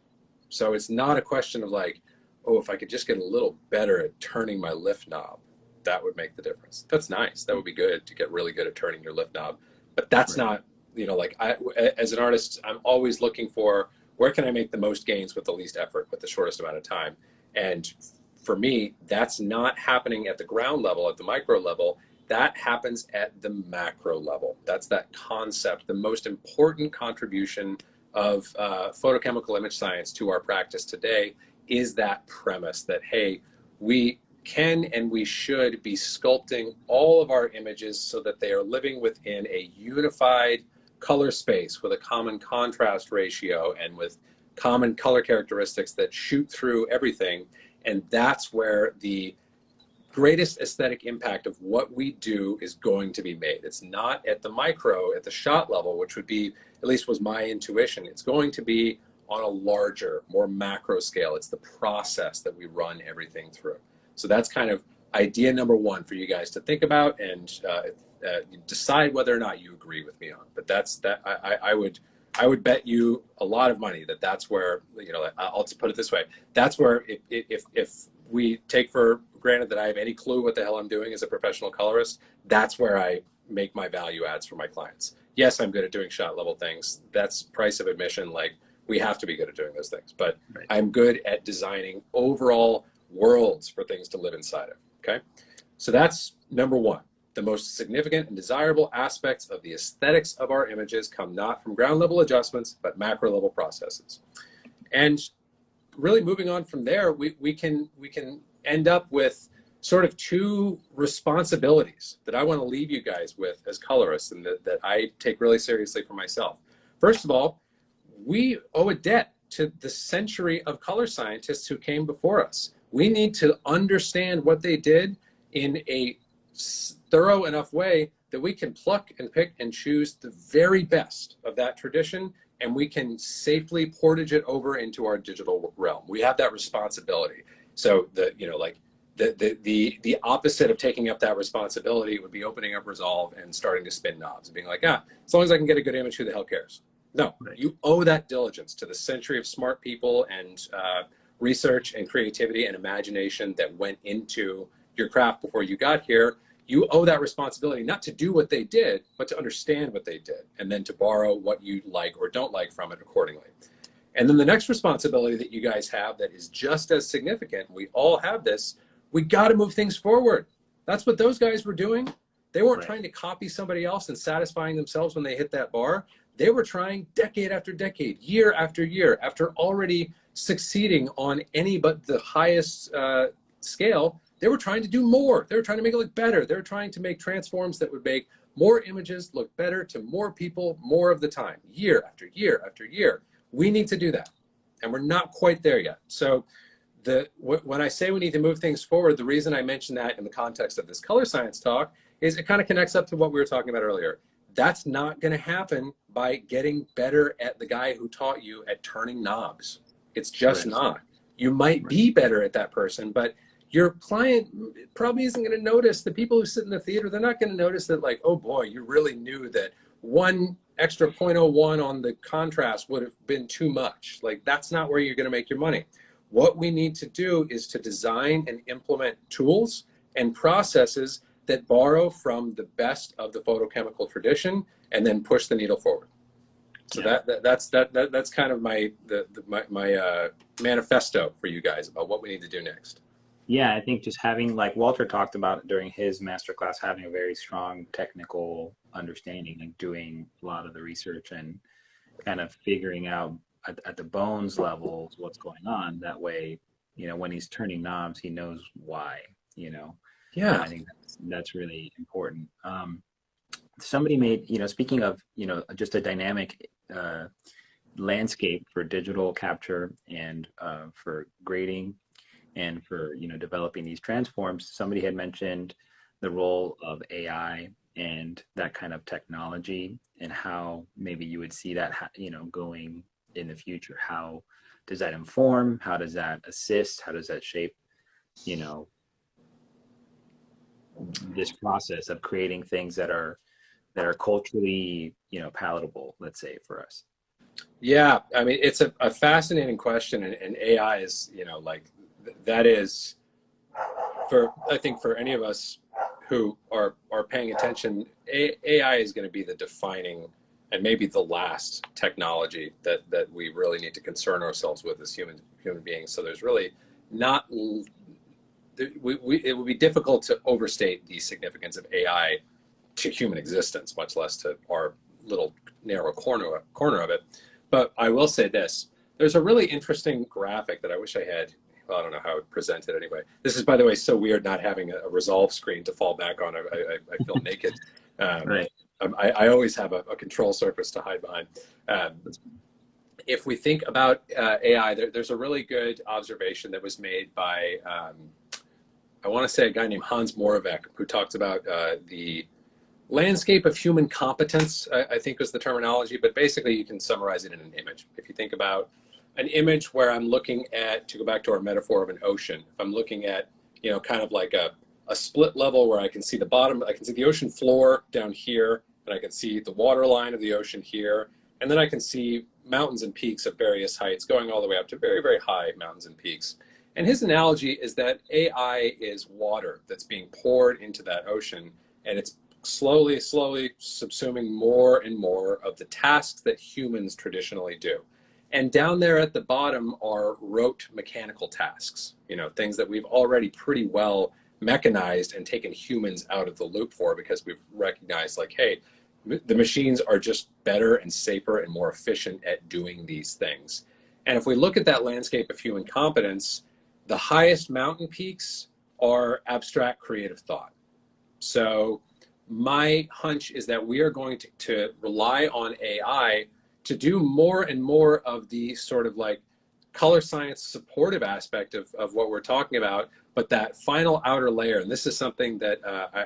So it's not a question of like, oh, if I could just get a little better at turning my lift knob, that would make the difference. That's nice. That would be good to get really good at turning your lift knob. But that's not, you know, like as an artist, I'm always looking for, where can I make the most gains with the least effort, with the shortest amount of time? And for me, that's not happening at the ground level, at the micro level. That happens at the macro level. That's that concept. The most important contribution of photochemical image science to our practice today is that premise that, hey, we can and we should be sculpting all of our images so that they are living within a unified color space with a common contrast ratio and with common color characteristics that shoot through everything. And that's where the greatest aesthetic impact of what we do is going to be made. It's not at the micro, at the shot level, which would be, at least was my intuition. It's going to be on a larger, more macro scale. It's the process that we run everything through. So that's kind of idea number 1 for you guys to think about and decide whether or not you agree with me on. But that's that. I would bet you a lot of money that that's where, you know, I'll just put it this way. That's where if we take for granted that I have any clue what the hell I'm doing as a professional colorist, that's where I make my value adds for my clients. Yes, I'm good at doing shot level things. That's price of admission. Like, we have to be good at doing those things, but I'm good at designing overall worlds for things to live inside of. Okay. So that's number 1. The most significant and desirable aspects of the aesthetics of our images come not from ground level adjustments, but macro level processes. And really moving on from there, we can end up with sort of 2 responsibilities that I want to leave you guys with as colorists, and that I take really seriously for myself. First of all, we owe a debt to the century of color scientists who came before us. We need to understand what they did in a thorough enough way that we can pluck and pick and choose the very best of that tradition, and we can safely portage it over into our digital realm. We have that responsibility. So the opposite of taking up that responsibility would be opening up Resolve and starting to spin knobs and being like, as long as I can get a good image, who the hell cares? No, right. You owe that diligence to the century of smart people and research and creativity and imagination that went into your craft before you got here. You owe that responsibility not to do what they did, but to understand what they did, and then to borrow what you like or don't like from it accordingly. And then the next responsibility that you guys have that is just as significant, we all have this, we got to move things forward. That's what those guys were doing. They weren't trying to copy somebody else and satisfying themselves when they hit that bar. They were trying decade after decade, year after year, after already succeeding on any but the highest scale. They were trying to do more. They were trying to make it look better. They were trying to make transforms that would make more images look better to more people more of the time, year after year after year. We need to do that, and we're not quite there yet. So when I say we need to move things forward, the reason I mention that in the context of this color science talk is it kind of connects up to what we were talking about earlier. That's not going to happen by getting better at the guy who taught you at turning knobs. It's just not. You might be better at that person, but your client probably isn't going to notice. The people who sit in the theater, they're not going to notice that, like, oh boy, you really knew that one extra 0.01 on the contrast would have been too much. Like, that's not where you're going to make your money. What we need to do is to design and implement tools and processes that borrow from the best of the photochemical tradition and then push the needle forward. So that's kind of my manifesto for you guys about what we need to do next. Yeah, I think just having, like Walter talked about during his masterclass, having a very strong technical understanding and doing a lot of the research and kind of figuring out at the bones level what's going on. That way, when he's turning knobs, he knows why, Yeah. And I think that's really important. Somebody made, speaking of, just a dynamic landscape for digital capture and for grading and for, developing these transforms, somebody had mentioned the role of AI and that kind of technology and how maybe you would see that, going in the future. How does that inform? How does that assist? How does that shape, this process of creating things that are culturally, palatable, let's say, for us? Yeah, I mean, it's a fascinating question, and AI is, that is, I think for any of us who are paying attention, AI is going to be the defining and maybe the last technology that we really need to concern ourselves with as human beings. So there's really not, it would be difficult to overstate the significance of AI to human existence, much less to our little narrow corner of it. But I will say this, there's a really interesting graphic that I wish I had. Well, I don't know how I would present it anyway. This is, by the way, so weird not having a Resolve screen to fall back on. I feel naked. Right. I always have a control surface to hide behind. If we think about AI, there's a really good observation that was made by, I want to say, a guy named Hans Moravec, who talked about the landscape of human competence, I think was the terminology, but basically you can summarize it in an image. If you think about an image where I'm looking at, to go back to our metaphor of an ocean, if I'm looking at, kind of like a split level where I can see the bottom, I can see the ocean floor down here, and I can see the water line of the ocean here, and then I can see mountains and peaks of various heights going all the way up to very, very high mountains and peaks. And his analogy is that AI is water that's being poured into that ocean, and it's slowly subsuming more and more of the tasks that humans traditionally do. And down there at the bottom are rote mechanical tasks, things that we've already pretty well mechanized and taken humans out of the loop for, because we've recognized, like, hey, the machines are just better and safer and more efficient at doing these things. And if we look at that landscape of human competence, the highest mountain peaks are abstract creative thought. So my hunch is that we are going to rely on AI to do more and more of the sort of like color science supportive aspect of what we're talking about, but that final outer layer, and this is something that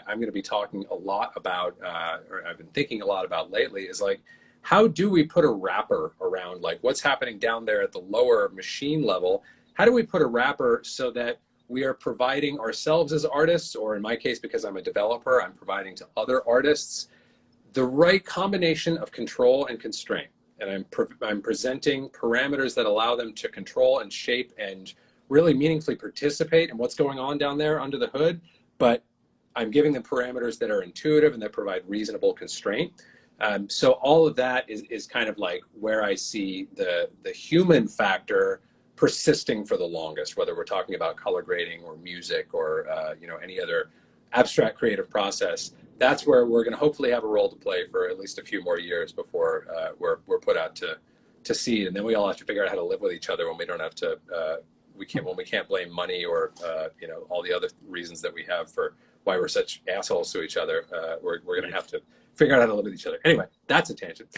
I'm going to be talking a lot about, or I've been thinking a lot about lately, is like, how do we put a wrapper around like what's happening down there at the lower machine level? How do we put a wrapper so that we are providing ourselves as artists, or in my case, because I'm a developer, I'm providing to other artists, the right combination of control and constraint. And I'm presenting parameters that allow them to control and shape and really meaningfully participate in what's going on down there under the hood, but I'm giving them parameters that are intuitive and that provide reasonable constraint. So all of that is kind of like where I see the human factor persisting for the longest, whether we're talking about color grading or music or you know, any other abstract creative process. That's where we're going to hopefully have a role to play for at least a few more years before we're put out to seed, and then we all have to figure out how to live with each other when we don't have to when we can't blame money or you know, all the other reasons that we have for why we're such assholes to each other. We're going to have to figure out how to live with each other. Anyway, that's a tangent.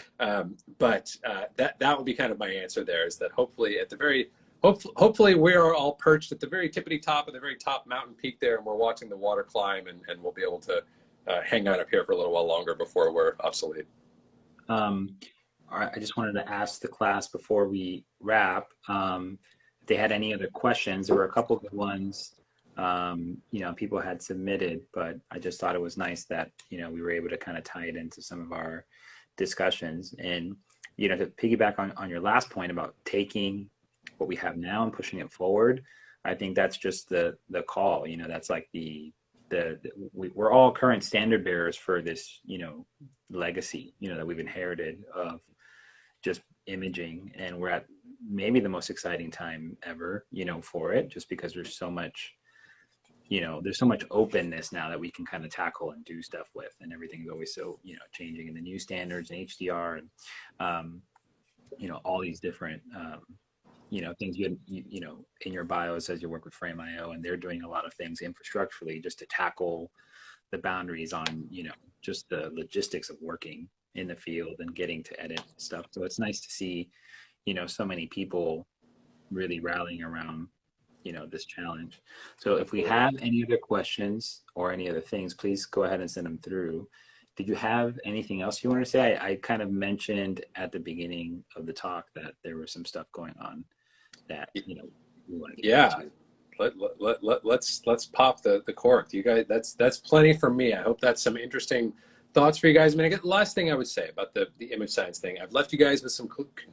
But that would be kind of my answer there, is that hopefully at the very hopefully we're all perched at the very tippity top of the very top mountain peak there, and we're watching the water climb, and we'll be able to hang out up here for a little while longer before we're obsolete. All right, I just wanted to ask the class before we wrap, if they had any other questions. There were a couple of good ones, you know, people had submitted, but I just thought it was nice that, you know, we were able to kind of tie it into some of our discussions. And, you know, to piggyback on your last point about taking what we have now and pushing it forward, I think that's just the call. You know, that's like we're all current standard bearers for this, you know, legacy, you know, that we've inherited of just imaging, and we're at maybe the most exciting time ever, you know, for it, just because there's so much, you know, there's so much openness now that we can kind of tackle and do stuff with, and everything's always so, you know, changing, in the new standards and HDR and you know, all these different you know, things you know, in your bio it says you work with Frame.io, and they're doing a lot of things infrastructurally just to tackle the boundaries on, you know, just the logistics of working in the field and getting to edit stuff. So it's nice to see, you know, so many people really rallying around, you know, this challenge. So if we have any other questions or any other things, please go ahead and send them through. Did you have anything else you want to say? I kind of mentioned at the beginning of the talk that there was some stuff going on that, you know, we want to get into. Let's pop the cork. You guys, that's plenty for me. I hope that's some interesting thoughts for you guys. I mean, the last thing I would say about the image science thing, I've left you guys with some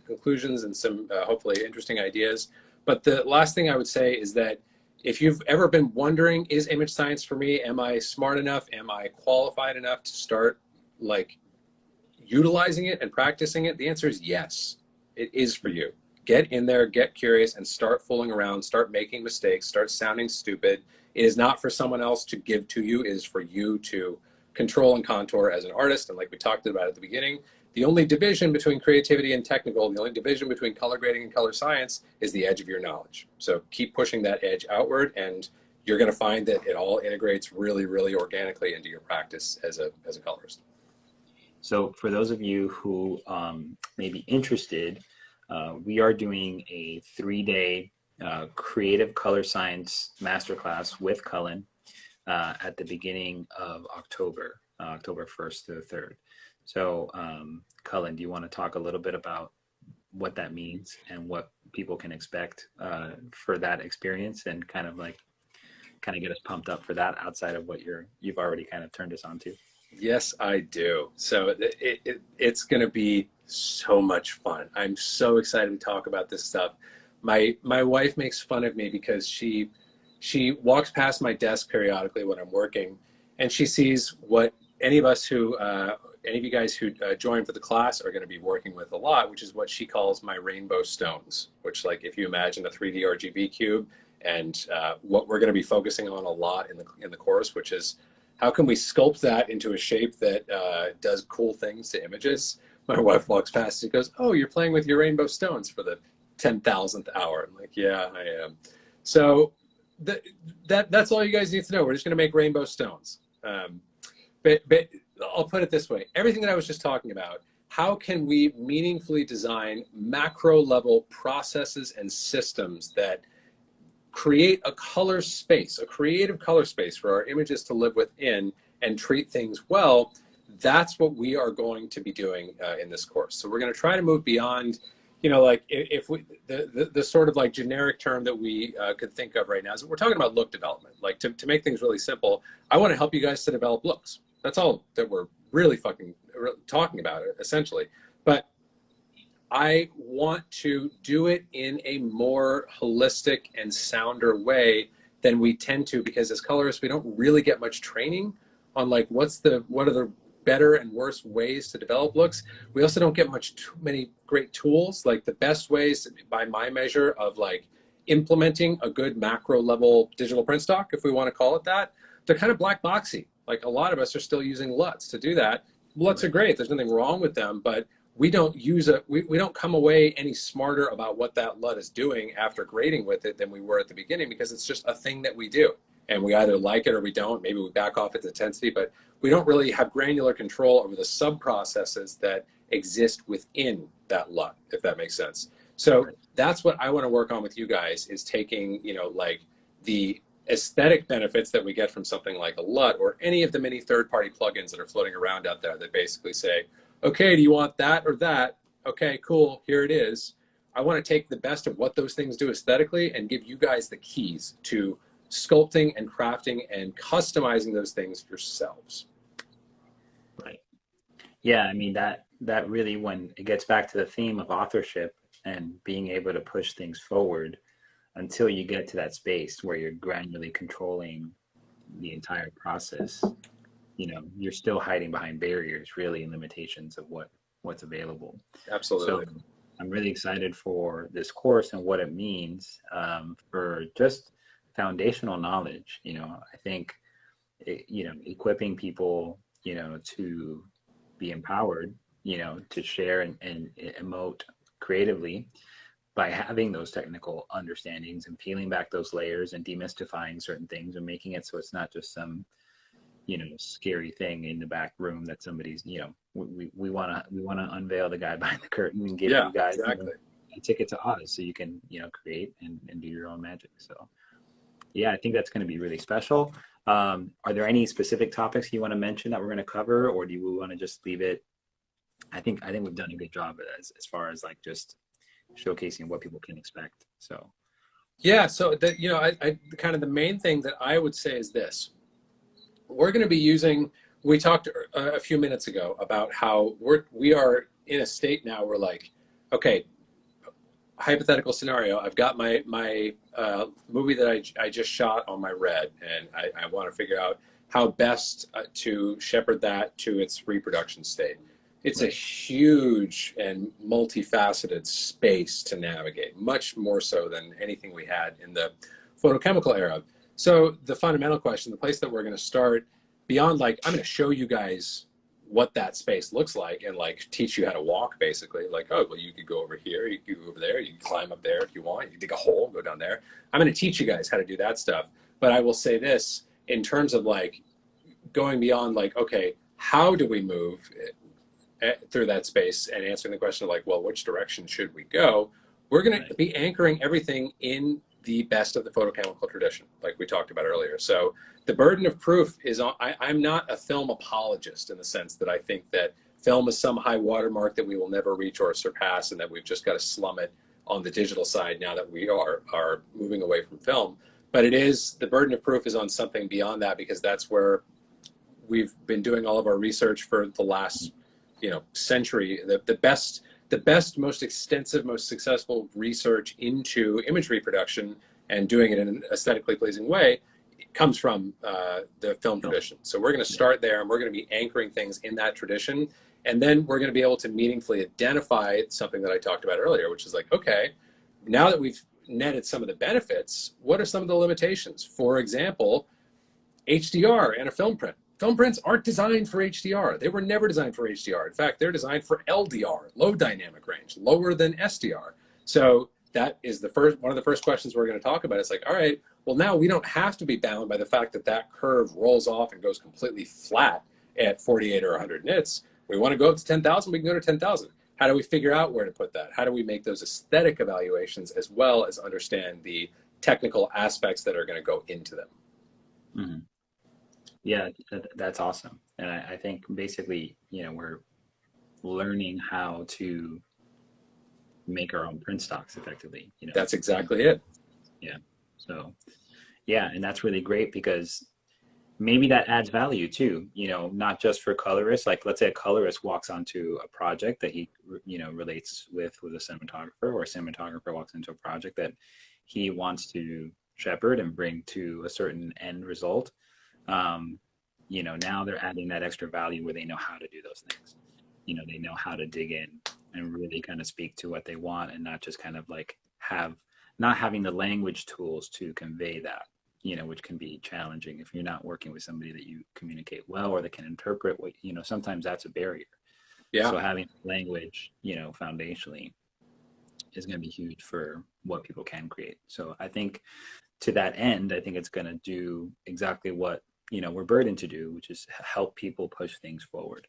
conclusions and some hopefully interesting ideas. But the last thing I would say is that if you've ever been wondering, is image science for me? Am I smart enough? Am I qualified enough to start like utilizing it and practicing it? The answer is yes, it is for you. Get in there, get curious, and start fooling around, start making mistakes, start sounding stupid. It is not for someone else to give to you, it is for you to control and contour as an artist. And like we talked about at the beginning, the only division between creativity and technical, the only division between color grading and color science is the edge of your knowledge. So keep pushing that edge outward, and you're going to find that it all integrates really, really organically into your practice as a colorist. So for those of you who may be interested, we are doing a 3-day creative color science masterclass with Colin at the beginning of October, October 1st to the 3rd. So Colin, do you want to talk a little bit about what that means and what people can expect for that experience, and kind of get us pumped up for that outside of what you've already kind of turned us on to? Yes, I do. So it's going to be so much fun. I'm so excited to talk about this stuff. My wife makes fun of me because she walks past my desk periodically when I'm working, and she sees what any of you guys who join for the class are going to be working with a lot, which is what she calls my rainbow stones, which, like, if you imagine a 3D RGB cube, and what we're going to be focusing on a lot in the course, which is how can we sculpt that into a shape that does cool things to images. My wife walks past and goes, "Oh, you're playing with your rainbow stones for the 10,000th hour." I'm like, "Yeah, I am." So that's all you guys need to know. We're just going to make rainbow stones. But I'll put it this way. Everything that I was just talking about, how can we meaningfully design macro level processes and systems that create a color space, a creative color space for our images to live within and treat things well. That's what we are going to be doing in this course. So we're going to try to move beyond, you know, like if we, the sort of like generic term that we could think of right now is we're talking about look development. Like to make things really simple, I want to help you guys to develop looks. That's all that we're really fucking talking about, essentially. But I want to do it in a more holistic and sounder way than we tend to, because as colorists, we don't really get much training on like what are the better and worse ways to develop looks. We also don't get many great tools. Like the best ways, by my measure, of like implementing a good macro level digital print stock, if we want to call it that, they're kind of black boxy. Like a lot of us are still using LUTs to do that. LUTs are great. There's nothing wrong with them, but we don't we don't come away any smarter about what that LUT is doing after grading with it than we were at the beginning, because it's just a thing that we do. And we either like it or we don't. Maybe we back off its intensity, but we don't really have granular control over the sub-processes that exist within that LUT, if that makes sense. So that's what I want to work on with you guys, is taking, you know, like the aesthetic benefits that we get from something like a LUT or any of the many third-party plugins that are floating around out there that basically say, okay, do you want that or that? Okay, cool, here it is. I want to take the best of what those things do aesthetically and give you guys the keys to sculpting and crafting and customizing those things yourselves. Right. Yeah, I mean, that really, when it gets back to the theme of authorship and being able to push things forward until you get to that space where you're granularly controlling the entire process, you know, you're still hiding behind barriers, really, and limitations of what's available. Absolutely. So I'm really excited for this course and what it means for just foundational knowledge. You know, I think, you know, equipping people, you know, to be empowered, you know, to share and emote creatively by having those technical understandings and peeling back those layers and demystifying certain things and making it so it's not just some, you know, scary thing in the back room that somebody's, you know, we want to unveil the guy behind the curtain and give you guys a ticket to Oz so you can, you know, create and do your own magic. So yeah, I think that's going to be really special. Are there any specific topics you want to mention that we're going to cover, or do you want to just leave it? I think we've done a good job as far as like just showcasing what people can expect. So yeah, so that, you know, I kind of the main thing that I would say is this. We're going to be using, we talked a few minutes ago about how we are in a state now where, like, okay, hypothetical scenario, I've got my movie that I just shot on my Red, and I want to figure out how best to shepherd that to its reproduction state. It's a huge and multifaceted space to navigate, much more so than anything we had in the photochemical era. So the fundamental question, the place that we're going to start, beyond like, I'm going to show you guys what that space looks like and like teach you how to walk, basically. Like, oh, well, you could go over here, you could go over there, you can climb up there if you want, you can dig a hole, go down there. I'm going to teach you guys how to do that stuff. But I will say this, in terms of like going beyond like, okay, how do we move through that space and answering the question of like, well, which direction should we go? We're going to be anchoring everything in the best of the photochemical tradition, like we talked about earlier. So the burden of proof is on, I'm not a film apologist in the sense that I think that film is some high watermark that we will never reach or surpass, and that we've just got to slum it on the digital side now that we are moving away from film. But it is, the burden of proof is on something beyond that, because that's where we've been doing all of our research for the last, you know, century. The best, most extensive, most successful research into image reproduction and doing it in an aesthetically pleasing way comes from the film tradition. So we're going to start there, and we're going to be anchoring things in that tradition. And then we're going to be able to meaningfully identify something that I talked about earlier, which is like, okay, now that we've netted some of the benefits, what are some of the limitations? For example, HDR and a film print. Film prints aren't designed for HDR. They were never designed for HDR. In fact, they're designed for LDR, low dynamic range, lower than SDR. So that is one of the first questions we're going to talk about. It's like, all right, well, now we don't have to be bound by the fact that that curve rolls off and goes completely flat at 48 or 100 nits. We want to go up to 10,000, we can go to 10,000. How do we figure out where to put that? How do we make those aesthetic evaluations as well as understand the technical aspects that are going to go into them? Mm-hmm. Yeah, that's awesome. And I think basically, we're learning how to make our own print stocks effectively, That's exactly it. Yeah. So, yeah, and that's really great because maybe that adds value too, not just for colorists. Like, let's say a colorist walks onto a project that he, relates with a cinematographer, or a cinematographer walks into a project that he wants to shepherd and bring to a certain end result. Now they're adding that extra value where they know how to do those things. They know how to dig in and really kind of speak to what they want, and not just kind of like not having the language tools to convey that, which can be challenging if you're not working with somebody that you communicate well or that can interpret what, sometimes that's a barrier. Yeah. So having language, foundationally is going to be huge for what people can create. So I think to that end, I think it's going to do exactly what, we're burdened to do, which is help people push things forward.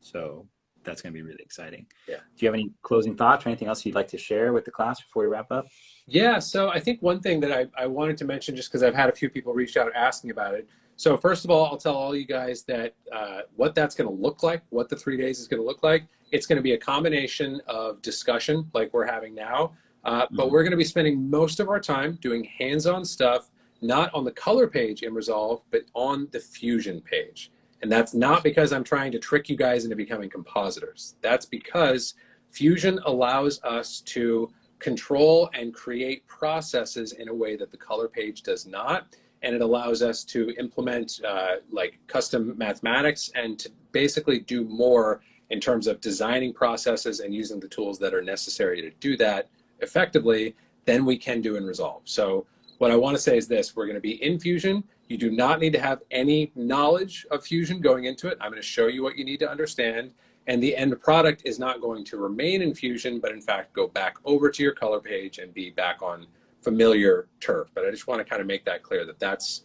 So that's going to be really exciting. Yeah. Do you have any closing thoughts or anything else you'd like to share with the class before we wrap up? Yeah, so I think one thing that I wanted to mention, just because I've had a few people reach out asking about it. So first of all, I'll tell all you guys that what that's going to look like, what the 3 days is going to look like. It's going to be a combination of discussion like we're having now, but we're going to be spending most of our time doing hands-on stuff, not on the color page in Resolve, but on the Fusion page. And that's not because I'm trying to trick you guys into becoming compositors. That's because Fusion allows us to control and create processes in a way that the color page does not. And it allows us to implement like custom mathematics and to basically do more in terms of designing processes and using the tools that are necessary to do that effectively than we can do in Resolve. So what I want to say is this: we're going to be in Fusion. You do not need to have any knowledge of Fusion going into it. I'm going to show you what you need to understand. And the end product is not going to remain in Fusion, but in fact go back over to your color page and be back on familiar turf. But I just want to kind of make that clear that that's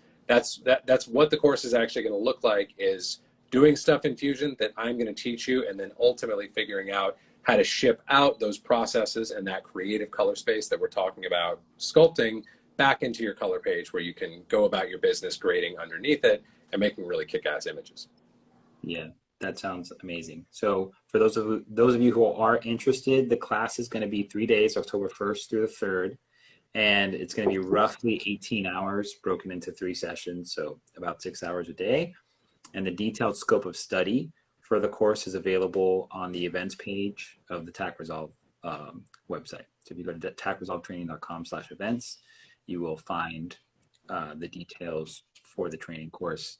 what the course is actually going to look like, is doing stuff in Fusion that I'm going to teach you, and then ultimately figuring out how to ship out those processes and that creative color space that we're talking about sculpting back into your color page, where you can go about your business grading underneath it and making really kick-ass images. Yeah, that sounds amazing. So for those of you who are interested, the class is going to be 3 days, October 1st through the 3rd, and it's going to be roughly 18 hours broken into 3 sessions, so about 6 hours a day. And the detailed scope of study for the course is available on the events page of the TAC Resolve website. So if you go to tacresolvetraining.com/events, you will find the details for the training course,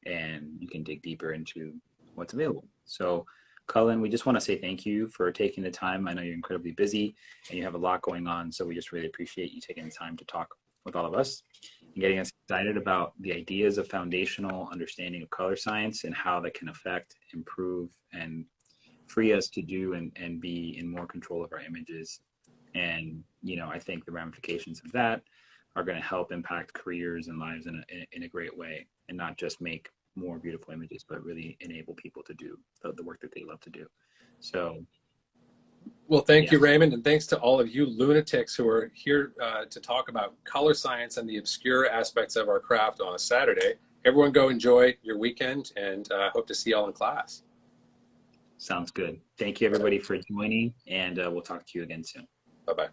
and you can dig deeper into what's available. So Colin, we just want to say thank you for taking the time. I know you're incredibly busy and you have a lot going on, so we just really appreciate you taking the time to talk with all of us and getting us excited about the ideas of foundational understanding of color science and how that can affect, improve, and free us to do and be in more control of our images. And, I think the ramifications of that are going to help impact careers and lives in a great way, and not just make more beautiful images, but really enable people to do the work that they love to do. So, well, thank you, Raymond, and thanks to all of you lunatics who are here to talk about color science and the obscure aspects of our craft on a Saturday. Everyone go enjoy your weekend, and hope to see y'all in class. Sounds good. Thank you, everybody, for joining, and we'll talk to you again soon. Bye-bye.